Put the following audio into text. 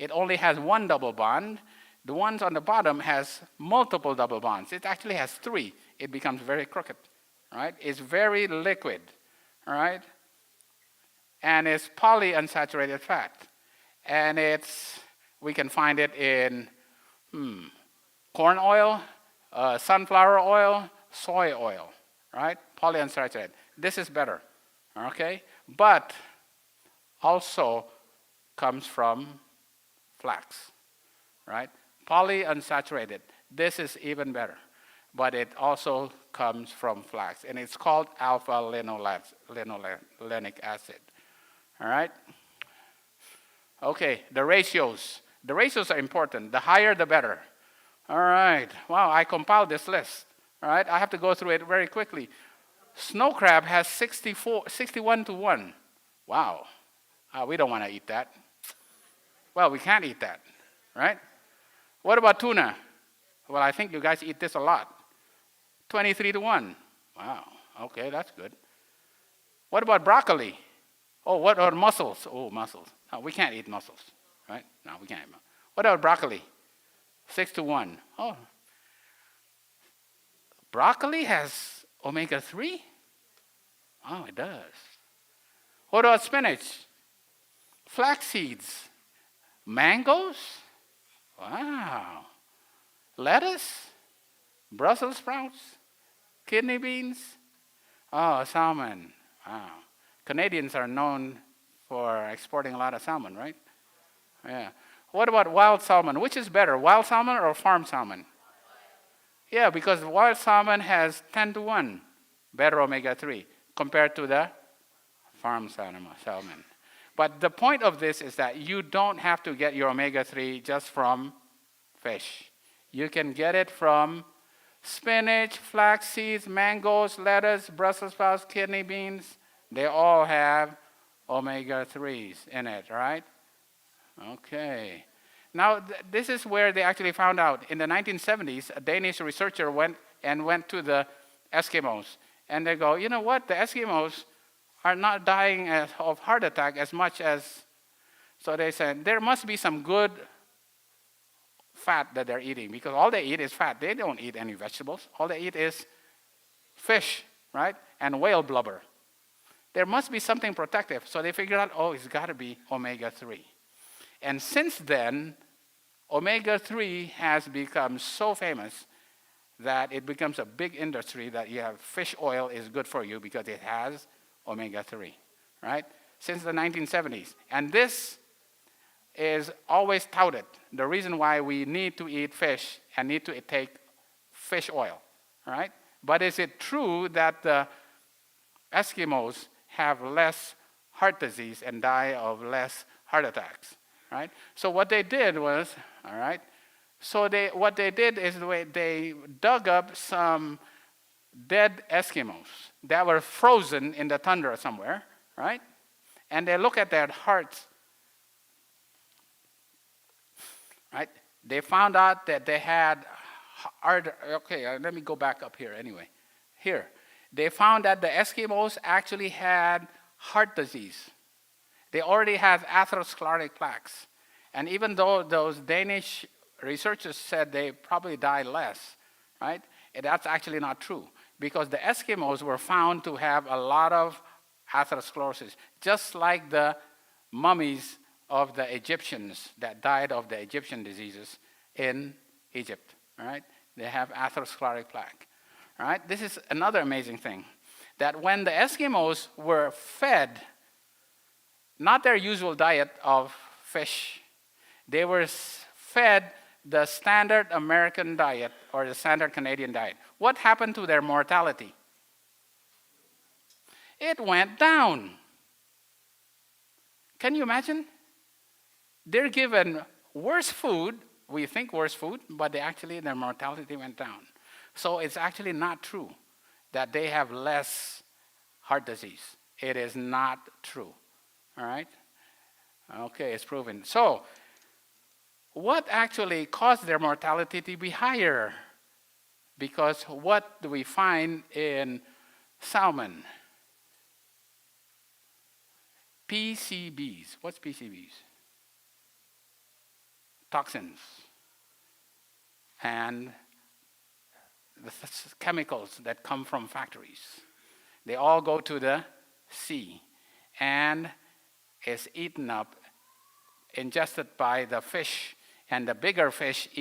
it only has one double bond. The ones on the bottom has multiple double bonds. It actually has three. It becomes very crooked, right? It's very liquid, all right? And it's polyunsaturated fat. And we can find it in corn oil, sunflower oil, soy oil, right? Polyunsaturated. This is better, okay? But also comes from flax, right? Polyunsaturated. This is even better. But it also comes from flax. And it's called alpha-linolenic acid, all right? Okay, the ratios. The ratios are important. The higher, the better. All right. Wow, I compiled this list. All right, I have to go through it very quickly. Snow crab has 61 to 1. Wow. We don't want to eat that. Well, we can't eat that, right? What about tuna? Well, I think you guys eat this a lot. 23 to 1. Wow. Okay, that's good. What about broccoli? Oh, what are mussels? Oh, mussels. No, we can't eat mussels, right? No, we can't eat mussels. What about broccoli? 6 to 1. Oh. Broccoli has omega-3? Oh, it does. What about spinach? Flax seeds? Mangoes? Wow. Lettuce? Brussels sprouts? Kidney beans? Oh, salmon. Wow. Canadians are known for exporting a lot of salmon, right? Yeah. What about wild salmon? Which is better, wild salmon or farm salmon? Yeah, because wild salmon has 10 to 1 better omega-3 compared to the farm salmon. But the point of this is that you don't have to get your omega-3 just from fish. You can get it from spinach, flax seeds, mangoes, lettuce, Brussels sprouts, kidney beans. They all have omega-3s in it, right? Okay. Now, this is where they actually found out. In the 1970s, a Danish researcher went to the Eskimos. And they go, you know what? The Eskimos are not dying of heart attack as much as... So they said, there must be some good fat that they're eating. Because all they eat is fat. They don't eat any vegetables. All they eat is fish, right? And whale blubber. There must be something protective. So they figured out, oh, it's got to be omega-3. And since then, omega-3 has become so famous that it becomes a big industry that you have fish oil is good for you because it has omega-3, right? Since the 1970s. And this is always touted, the reason why we need to eat fish and need to take fish oil, right? But is it true that the Eskimos have less heart disease and die of less heart attacks? Right? So what they did was, all right, what they did is they dug up some dead Eskimos that were frozen in the tundra somewhere, right? And they look at their hearts, right? They found out that they had, let me go back up here anyway. Here, they found that the Eskimos actually had heart disease. They already have atherosclerotic plaques. And even though those Danish researchers said they probably die less, right? That's actually not true. Because the Eskimos were found to have a lot of atherosclerosis, just like the mummies of the Egyptians that died of the Egyptian diseases in Egypt, all right? They have atherosclerotic plaque, all right? This is another amazing thing, that when the Eskimos were fed not their usual diet of fish. They were fed the standard American diet or the standard Canadian diet. What happened to their mortality? It went down. Can you imagine? They're given worse food, we think worse food, but their mortality went down. So it's actually not true that they have less heart disease. It is not true. All right? Okay, it's proven. So, what actually caused their mortality to be higher? Because what do we find in salmon? PCBs. What's PCBs? toxins and the chemicals that come from factories. They all go to the sea and is eaten up, ingested by the fish, and the bigger fish eat